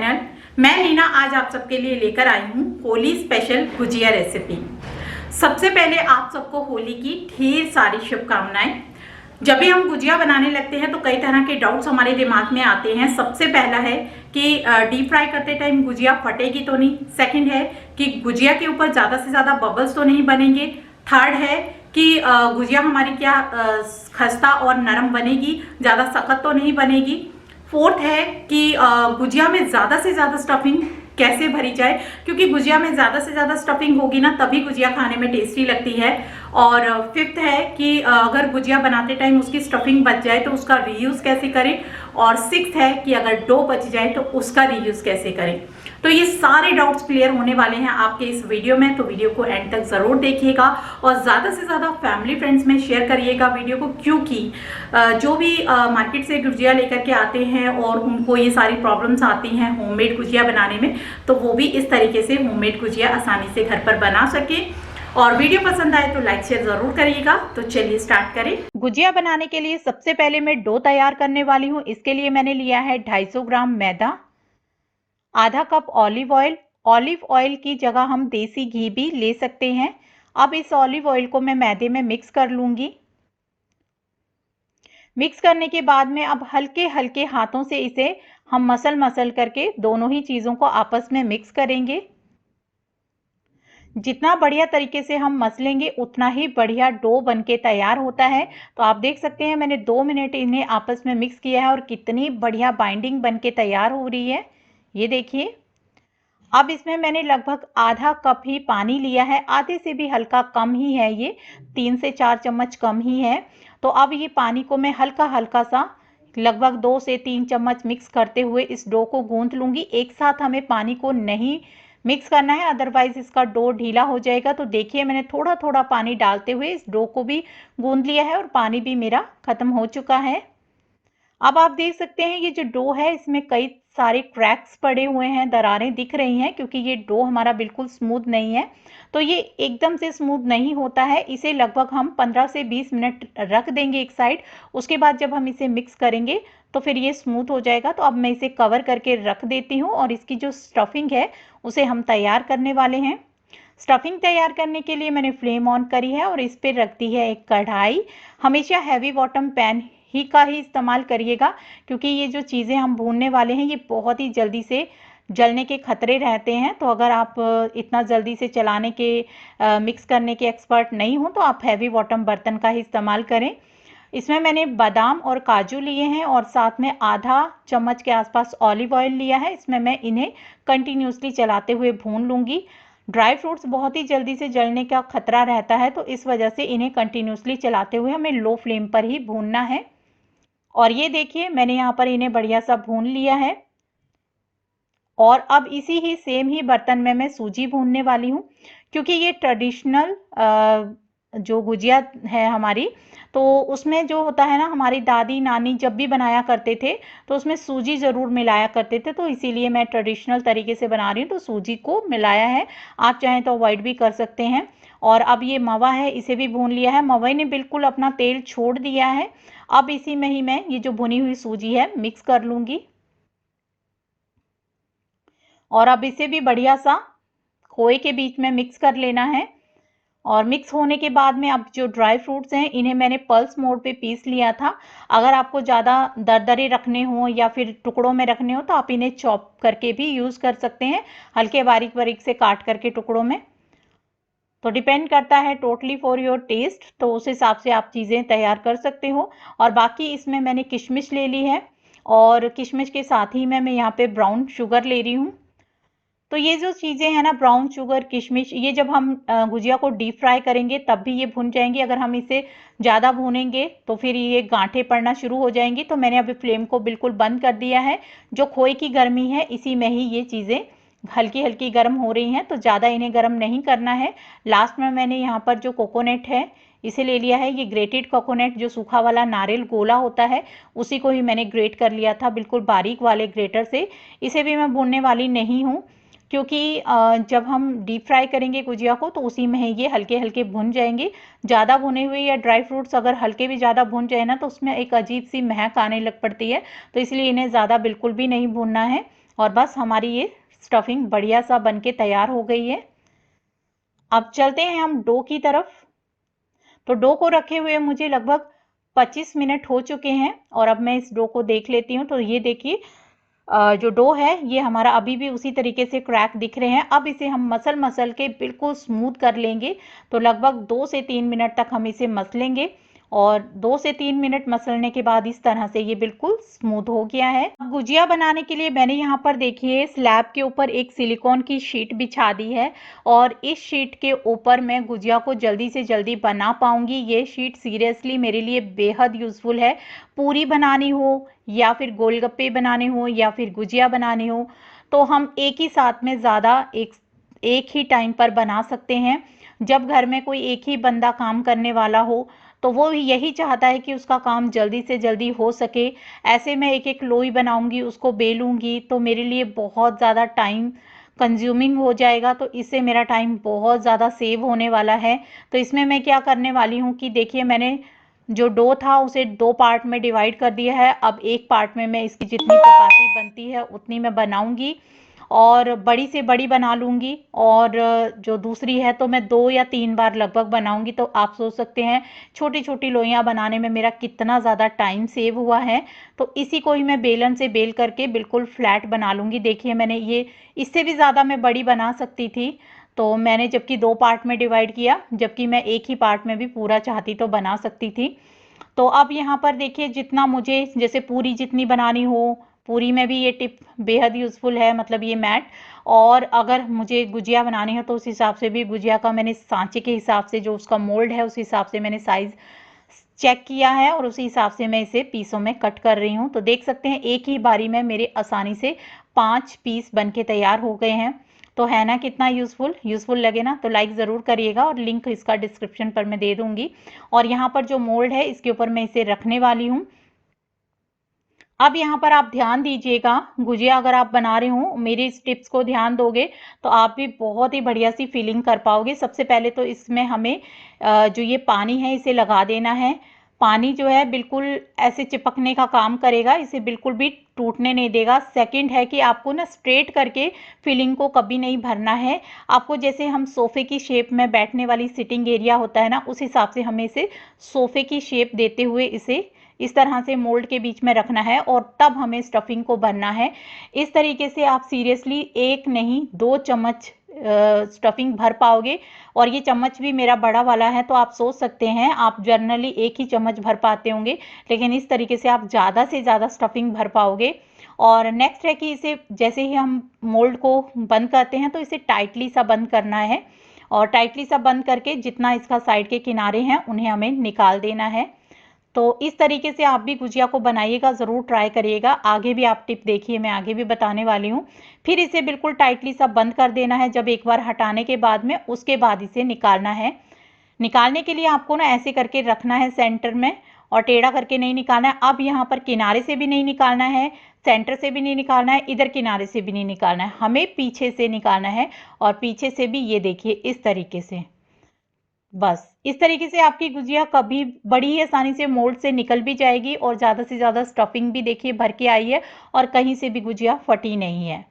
Channel. मैं नीना आज आप सबके लिए लेकर आई हूँ होली स्पेशल गुजिया रेसिपी। सबसे पहले आप सबको होली की ढेर सारी शुभकामनाएं। जब भी हम गुजिया बनाने लगते हैं तो कई तरह के डाउट्स हमारे दिमाग में आते हैं। सबसे पहला है कि डीप फ्राई करते टाइम गुजिया फटेगी तो नहीं। सेकंड है कि गुजिया के ऊपर ज़्यादा से ज़्यादा बबल्स तो नहीं बनेंगे। थर्ड है कि गुजिया हमारी क्या खस्ता और नरम बनेगी, ज़्यादा सख्त तो नहीं बनेगी। फोर्थ है कि गुजिया में ज़्यादा से ज़्यादा स्टफिंग कैसे भरी जाए, क्योंकि गुजिया में ज़्यादा से ज़्यादा स्टफिंग होगी ना तभी गुजिया खाने में टेस्टी लगती है। और फिफ्थ है कि अगर गुजिया बनाते टाइम उसकी स्टफिंग बच जाए तो उसका रीयूज़ कैसे करें। और सिक्स्थ है कि अगर डो बच जाए तो उसका रीयूज़ कैसे करें। तो ये सारे डाउट्स क्लियर होने वाले हैं आपके इस वीडियो में, तो वीडियो को एंड तक ज़रूर देखिएगा और ज़्यादा से ज़्यादा फैमिली फ्रेंड्स में शेयर करिएगा वीडियो को, क्योंकि जो भी मार्केट से गुजिया लेकर के आते हैं और उनको ये सारी प्रॉब्लम्स आती हैं होममेड गुजिया बनाने में, तो वो भी इस तरीके से होममेड गुजिया आसानी से घर पर बना सके। और वीडियो पसंद आए तो लाइक शेयर जरूर करिएगा। तो चलिए स्टार्ट करें। गुजिया बनाने के लिए सबसे पहले मैं डो तैयार करने वाली हूँ। इसके लिए मैंने लिया है 250 ग्राम मैदा, आधा cup olive oil. Olive oil की जगह हम देसी घी भी ले सकते हैं। अब इस ऑलिव ऑयल को मैं मैदे में मिक्स कर लूंगी। मिक्स करने के बाद में अब हल्के हल्के हाथों से इसे हम मसल करके दोनों ही चीज़ों को आपस में मिक्स करेंगे। जितना बढ़िया तरीके से हम मसलेंगे उतना ही बढ़िया डो बनके तैयार होता है। तो आप देख सकते हैं मैंने 2 मिनट इन्हें आपस में मिक्स किया है और कितनी बढ़िया बाइंडिंग बनके तैयार हो रही है, ये देखिए। अब इसमें मैंने लगभग आधा कप ही पानी लिया है, आधे से भी हल्का कम ही है, ये 3 से 4 चम्मच कम ही है। तो अब ये पानी को मैं हल्का हल्का सा लगभग 2 से 3 चम्मच मिक्स करते हुए इस डो को गूंथ लूंगी। एक साथ हमें पानी को नहीं मिक्स करना है, अदरवाइज इसका डो ढीला हो जाएगा। तो देखिए मैंने थोड़ा थोड़ा पानी डालते हुए इस डो को भी गूंथ लिया है और पानी भी मेरा खत्म हो चुका है। अब आप देख सकते हैं ये जो डो है इसमें कई सारे क्रैक्स पड़े हुए हैं, दरारें दिख रही हैं, क्योंकि ये डो हमारा बिल्कुल स्मूथ नहीं है। तो ये एकदम से स्मूथ नहीं होता है। इसे लगभग हम 15 से 20 मिनट रख देंगे एक साइड। उसके बाद जब हम इसे मिक्स करेंगे तो फिर ये स्मूथ हो जाएगा। तो अब मैं इसे कवर करके रख देती हूँ और इसकी जो स्टफिंग है उसे हम तैयार करने वाले हैं। स्टफिंग तैयार करने के लिए मैंने फ्लेम ऑन करी है और इस पर रख दी है एक कढ़ाई। हमेशा हैवी बॉटम पैन ही का ही इस्तेमाल करिएगा, क्योंकि ये जो चीज़ें हम भूनने वाले हैं ये बहुत ही जल्दी से जलने के खतरे रहते हैं। तो अगर आप इतना जल्दी से चलाने के मिक्स करने के एक्सपर्ट नहीं हो तो आप हैवी बॉटम बर्तन का ही इस्तेमाल करें। इसमें मैंने बादाम और काजू लिए हैं और साथ में आधा चम्मच के आसपास ऑलिव ऑयल लिया है। इसमें मैं इन्हें कंटिन्यूसली चलाते हुए भून लूँगी। ड्राई फ्रूट्स बहुत ही जल्दी से जलने का खतरा रहता है, तो इस वजह से इन्हें कंटिन्यूसली चलाते हुए हमें लो फ्लेम पर ही भूनना है। और ये देखिए मैंने यहाँ पर इन्हें बढ़िया सा भून लिया है। और अब इसी ही सेम ही बर्तन में मैं सूजी भूनने वाली हूँ, क्योंकि ये ट्रेडिशनल जो गुजिया है हमारी, तो उसमें जो होता है ना, हमारी दादी नानी जब भी बनाया करते थे तो उसमें सूजी ज़रूर मिलाया करते थे। तो इसीलिए मैं ट्रेडिशनल तरीके से बना रही हूँ, तो सूजी को मिलाया है। आप चाहें तो अवॉइड भी कर सकते हैं। और अब ये मवा है इसे भी भून लिया है। मवे ने बिल्कुल अपना तेल छोड़ दिया है। अब इसी में ही मैं ये जो भुनी हुई सूजी है मिक्स कर लूँगी और अब इसे भी बढ़िया सा खोए के बीच में मिक्स कर लेना है। और मिक्स होने के बाद में अब जो ड्राई फ्रूट्स हैं इन्हें मैंने पल्स मोड पे पीस लिया था। अगर आपको ज़्यादा दरदरे रखने हो या फिर टुकड़ों में रखने हो तो आप इन्हें चॉप करके भी यूज़ कर सकते हैं, हल्के बारीक बारीक से काट करके टुकड़ों में। तो डिपेंड करता है टोटली फॉर योर टेस्ट, तो उस हिसाब से आप चीज़ें तैयार कर सकते हो। और बाकी इसमें मैंने किशमिश ले ली है और किशमिश के साथ ही मैं यहाँ पे ब्राउन शुगर ले रही हूँ। तो ये जो चीज़ें हैं ना, ब्राउन शुगर, किशमिश, ये जब हम गुजिया को डीप फ्राई करेंगे तब भी ये भुन जाएंगी। अगर हम इसे ज़्यादा भूनेंगे तो फिर ये गांठें पड़ना शुरू हो जाएंगी। तो मैंने अभी फ्लेम को बिल्कुल बंद कर दिया है। जो खोए की गर्मी है इसी में ही ये चीज़ें हल्की हल्की गर्म हो रही हैं, तो ज़्यादा इन्हें गर्म नहीं करना है। लास्ट में मैंने यहाँ पर जो कोकोनट है इसे ले लिया है। ये ग्रेटेड कोकोनट, जो सूखा वाला नारियल गोला होता है, उसी को ही मैंने ग्रेट कर लिया था बिल्कुल बारीक वाले ग्रेटर से। इसे भी मैं भूनने वाली नहीं हूँ, क्योंकि जब हम डीप फ्राई करेंगे गुजिया को तो उसी में ये हल्के हल्के भुन जाएंगे। ज़्यादा भुने हुए या ड्राई फ्रूट्स अगर हल्के भी ज़्यादा भुन जाए ना तो उसमें एक अजीब सी महक आने लग पड़ती है, तो इसलिए इन्हें ज़्यादा बिल्कुल भी नहीं भूनना है। और बस हमारी ये स्टफिंग बढ़िया सा बनके तैयार हो गई है। अब चलते हैं हम डो की तरफ। तो डो को रखे हुए मुझे लगभग 25 मिनट हो चुके हैं और अब मैं इस डो को देख लेती हूँ। तो ये देखिए जो डो है ये हमारा अभी भी उसी तरीके से क्रैक दिख रहे हैं। अब इसे हम मसल मसल के बिल्कुल स्मूथ कर लेंगे। तो लगभग 2 से 3 मिनट तक हम इसे मसलेंगे और 2 से 3 मिनट मसलने के बाद इस तरह से ये बिल्कुल स्मूथ हो गया है। अब गुजिया बनाने के लिए मैंने यहाँ पर देखिए स्लैब के ऊपर एक सिलिकॉन की शीट बिछा दी है और इस शीट के ऊपर मैं गुजिया को जल्दी से जल्दी बना पाऊंगी। ये शीट सीरियसली मेरे लिए बेहद यूजफुल है। पूरी बनानी हो या फिर गोलगप्पे बनाने हो या फिर गुजिया बनानी हो तो हम एक ही साथ में ज़्यादा एक ही टाइम पर बना सकते हैं। जब घर में कोई एक ही बंदा काम करने वाला हो तो वो यही चाहता है कि उसका काम जल्दी से जल्दी हो सके। ऐसे में एक एक लोई बनाऊंगी, उसको बेलूंगी तो मेरे लिए बहुत ज़्यादा टाइम कंज्यूमिंग हो जाएगा। तो इससे मेरा टाइम बहुत ज़्यादा सेव होने वाला है। तो इसमें मैं क्या करने वाली हूँ कि देखिए मैंने जो डो था उसे 2 पार्ट में डिवाइड कर दिया है। अब एक पार्ट में मैं इसकी जितनी चपाती बनती है उतनी मैं बनाऊंगी और बड़ी से बड़ी बना लूंगी और जो दूसरी है तो मैं 2 या 3 बार लगभग बनाऊंगी। तो आप सोच सकते हैं छोटी छोटी लोइयां बनाने में मेरा कितना ज़्यादा टाइम सेव हुआ है। तो इसी को ही मैं बेलन से बेल करके बिल्कुल फ्लैट बना लूंगी। देखिए मैंने ये इससे भी ज़्यादा मैं बड़ी बना सकती थी तो मैंने जबकि 2 पार्ट में डिवाइड किया, जबकि मैं एक ही पार्ट में भी पूरा चाहती तो बना सकती थी। तो अब यहाँ पर देखिए जितना मुझे जैसे पूरी जितनी बनानी हो, पूरी में भी ये टिप बेहद यूज़फुल है, मतलब ये मैट। और अगर मुझे गुजिया बनानी हो तो उस हिसाब से भी गुजिया का मैंने सांचे के हिसाब से जो उसका मोल्ड है उस हिसाब से मैंने साइज़ चेक किया है और उसी हिसाब से मैं इसे पीसों में कट कर रही हूँ। तो देख सकते हैं एक ही बारी में मेरे आसानी से 5 पीस बन के तैयार हो गए हैं। तो है ना कितना यूज़फुल लगे ना तो लाइक ज़रूर करिएगा और लिंक इसका डिस्क्रिप्शन पर मैं दे दूंगी। और यहाँ पर जो मोल्ड है इसके ऊपर मैं इसे रखने वाली हूँ। अब यहाँ पर आप ध्यान दीजिएगा, गुजिया अगर आप बना रहे हो मेरी इस टिप्स को ध्यान दोगे तो आप भी बहुत ही बढ़िया सी फीलिंग कर पाओगे। सबसे पहले तो इसमें हमें जो ये पानी है इसे लगा देना है। पानी जो है बिल्कुल ऐसे चिपकने का काम करेगा, इसे बिल्कुल भी टूटने नहीं देगा। सेकंड है कि आपको ना स्ट्रेट करके फिलिंग को कभी नहीं भरना है। आपको जैसे हम सोफे की शेप में बैठने वाली सिटिंग एरिया होता है ना, उस हिसाब से हमें इसे सोफे की शेप देते हुए इसे इस तरह से मोल्ड के बीच में रखना है और तब हमें स्टफिंग को भरना है। इस तरीके से आप सीरियसली 1 नहीं 2 चम्मच स्टफिंग भर पाओगे। और ये चम्मच भी मेरा बड़ा वाला है तो आप सोच सकते हैं आप जनरली 1 ही चम्मच भर पाते होंगे, लेकिन इस तरीके से आप ज़्यादा से ज़्यादा स्टफिंग भर पाओगे। और नेक्स्ट है कि इसे जैसे ही हम मोल्ड को बंद करते हैं तो इसे टाइटली सा बंद करना है और टाइटली सा बंद करके जितना इसका साइड के किनारे हैं उन्हें हमें निकाल देना है। तो इस तरीके से आप भी गुजिया को बनाइएगा, ज़रूर ट्राई करिएगा। आगे भी आप टिप देखिए, मैं आगे भी बताने वाली हूँ। फिर इसे बिल्कुल टाइटली सा बंद कर देना है। जब एक बार हटाने के बाद में उसके बाद इसे निकालना है। निकालने के लिए आपको ना ऐसे करके रखना है सेंटर में और टेढ़ा करके नहीं निकालना है। अब यहाँ पर किनारे से भी नहीं निकालना है, सेंटर से भी नहीं निकालना है, इधर किनारे से भी नहीं निकालना है, हमें पीछे से निकालना है। और पीछे से भी ये देखिए इस तरीके से। बस इस तरीके से आपकी गुजिया कभी बड़ी ही आसानी से मोल्ड से निकल भी जाएगी और ज़्यादा से ज़्यादा स्टफिंग भी देखिए भर के आई है और कहीं से भी गुजिया फटी नहीं है।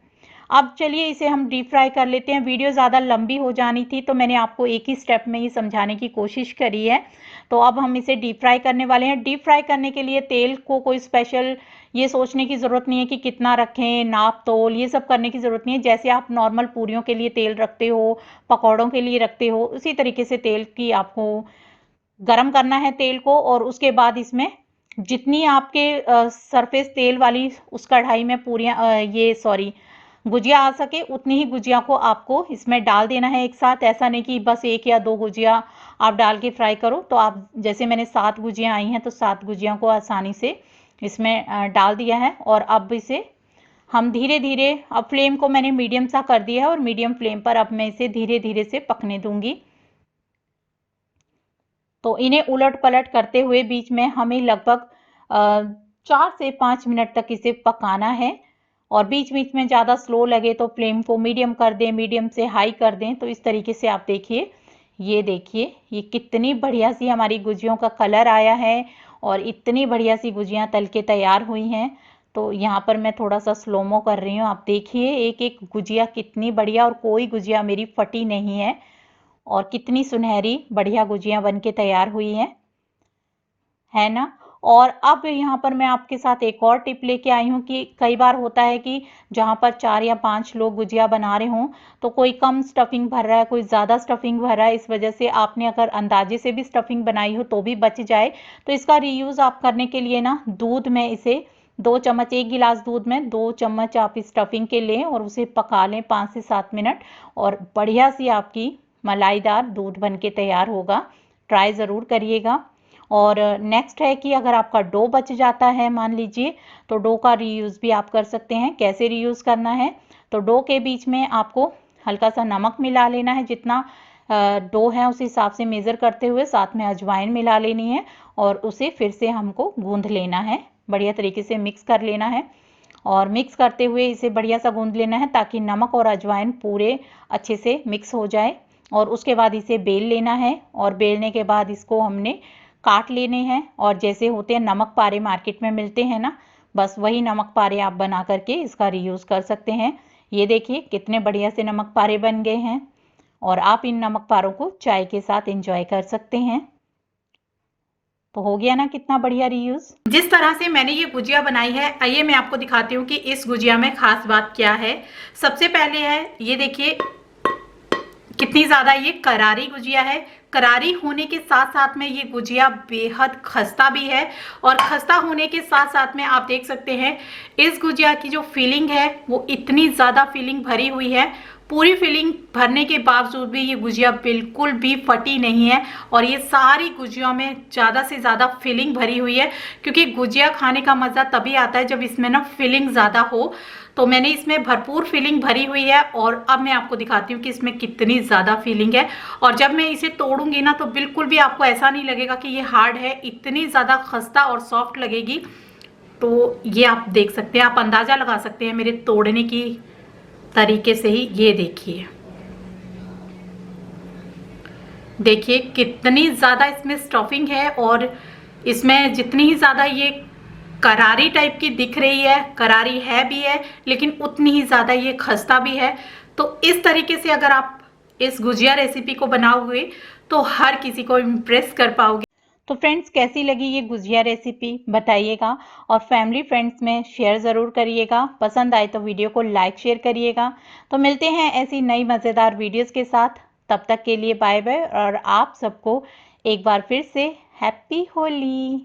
अब चलिए इसे हम डीप फ्राई कर लेते हैं। वीडियो ज़्यादा लंबी हो जानी थी तो मैंने आपको एक ही स्टेप में ही समझाने की कोशिश करी है। तो अब हम इसे डीप फ्राई करने वाले हैं। डीप फ्राई करने के लिए तेल को कोई स्पेशल ये सोचने की ज़रूरत नहीं है कि कितना रखें, नाप तोल ये सब करने की ज़रूरत नहीं है। जैसे आप नॉर्मल पूरियों के लिए तेल रखते हो, पकौड़ों के लिए रखते हो, उसी तरीके से तेल की आपको गरम करना है तेल को। और उसके बाद इसमें जितनी आपके सरफेस तेल वाली उस कढ़ाई में पूरियां ये सॉरी गुजिया आ सके उतनी ही गुजिया को आपको इसमें डाल देना है एक साथ। ऐसा नहीं कि बस 1 या 2 गुजिया आप डाल के फ्राई करो। तो आप जैसे मैंने 7 गुजिया आई हैं तो 7 गुजिया को आसानी से इसमें डाल दिया है। और अब इसे हम धीरे धीरे, अब फ्लेम को मैंने मीडियम सा कर दिया है और मीडियम फ्लेम पर अब मैं इसे धीरे धीरे से पकने दूंगी। तो इन्हें उलट पलट करते हुए बीच में हमें लगभग 4 से 5 मिनट तक इसे पकाना है। और बीच बीच में ज़्यादा स्लो लगे तो फ्लेम को मीडियम कर दें, मीडियम से हाई कर दें। तो इस तरीके से आप देखिए, ये देखिए ये कितनी बढ़िया सी हमारी गुजियों का कलर आया है और इतनी बढ़िया सी गुजियाँ तल के तैयार हुई हैं। तो यहाँ पर मैं थोड़ा सा स्लोमो कर रही हूँ। आप देखिए एक एक गुजिया कितनी बढ़िया, और कोई गुजिया मेरी फटी नहीं है, और कितनी सुनहरी बढ़िया गुजिया बन के तैयार हुई है ना। और अब यहाँ पर मैं आपके साथ एक और टिप लेके आई हूँ कि कई बार होता है कि जहाँ पर 4 या 5 लोग गुजिया बना रहे हों, तो कोई कम स्टफिंग भर रहा है, कोई ज़्यादा स्टफिंग भर रहा है, इस वजह से आपने अगर अंदाजे से भी स्टफिंग बनाई हो तो भी बच जाए। तो इसका रीयूज़ आप करने के लिए ना, दूध में इसे 2 चम्मच, 1 गिलास दूध में 2 चम्मच आप स्टफिंग के लें और उसे पका लें 5 से 7 मिनट, और बढ़िया सी आपकी मलाईदार दूध बन के तैयार होगा। ट्राई ज़रूर करिएगा। और नेक्स्ट है कि अगर आपका डो बच जाता है मान लीजिए, तो डो का रीयूज़ भी आप कर सकते हैं। कैसे रीयूज़ करना है, तो डो के बीच में आपको हल्का सा नमक मिला लेना है, जितना डो है उस हिसाब से मेज़र करते हुए, साथ में अजवाइन मिला लेनी है, और उसे फिर से हमको गूंथ लेना है, बढ़िया तरीके से मिक्स कर लेना है। और मिक्स करते हुए इसे बढ़िया सा गूंथ लेना है ताकि नमक और अजवाइन पूरे अच्छे से मिक्स हो जाए। और उसके बाद इसे बेल लेना है, और बेलने के बाद इसको हमने काट लेने हैं, और जैसे होते हैं नमक पारे मार्केट में मिलते हैं ना, बस वही नमक पारे आप बना करके इसका रीयूज़ कर सकते हैं। ये देखिए कितने बढ़िया से नमक पारे बन गए हैं, और आप इन नमक पारों को चाय के साथ एंजॉय कर सकते हैं। तो हो गया ना कितना बढ़िया रीयूज़। जिस तरह से मैंने ये गुजिया बनाई है, आइए मैं आपको दिखाती हूँ कि इस गुजिया में खास बात क्या है। सबसे पहले है ये देखिए कितनी ज़्यादा ये करारी गुजिया है। करारी होने के साथ साथ में ये गुजिया बेहद खस्ता भी है, और खस्ता होने के साथ साथ में आप देख सकते हैं इस गुजिया की जो फीलिंग है वो इतनी ज़्यादा फीलिंग भरी हुई है। पूरी फीलिंग भरने के बावजूद भी ये गुजिया बिल्कुल भी फटी नहीं है, और ये सारी गुजिया में ज़्यादा से ज़्यादा फीलिंग भरी हुई है, क्योंकि गुजिया खाने का मज़ा तभी आता है जब इसमें ना फीलिंग ज़्यादा हो। तो मैंने इसमें भरपूर फीलिंग भरी हुई है, और अब मैं आपको दिखाती हूँ कि इसमें कितनी ज़्यादा फीलिंग है। और जब मैं इसे तोड़ूंगी ना, तो बिल्कुल भी आपको ऐसा नहीं लगेगा कि ये हार्ड है, इतनी ज़्यादा खस्ता और सॉफ्ट लगेगी। तो ये आप देख सकते हैं, आप अंदाज़ा लगा सकते हैं मेरे तोड़ने की तरीके से ही। ये देखिए, देखिए कितनी ज़्यादा इसमें स्टफिंग है, और इसमें जितनी ही ज़्यादा ये करारी टाइप की दिख रही है, करारी है भी है, लेकिन उतनी ही ज़्यादा ये खस्ता भी है। तो इस तरीके से अगर आप इस गुजिया रेसिपी को बनाओगे तो हर किसी को इम्प्रेस कर पाओगे। तो फ्रेंड्स, कैसी लगी ये गुजिया रेसिपी बताइएगा, और फैमिली फ्रेंड्स में शेयर ज़रूर करिएगा। पसंद आए तो वीडियो को लाइक शेयर करिएगा। तो मिलते हैं ऐसी नई मज़ेदार वीडियोज़ के साथ, तब तक के लिए बाय बाय, और आप सबको एक बार फिर से हैप्पी होली।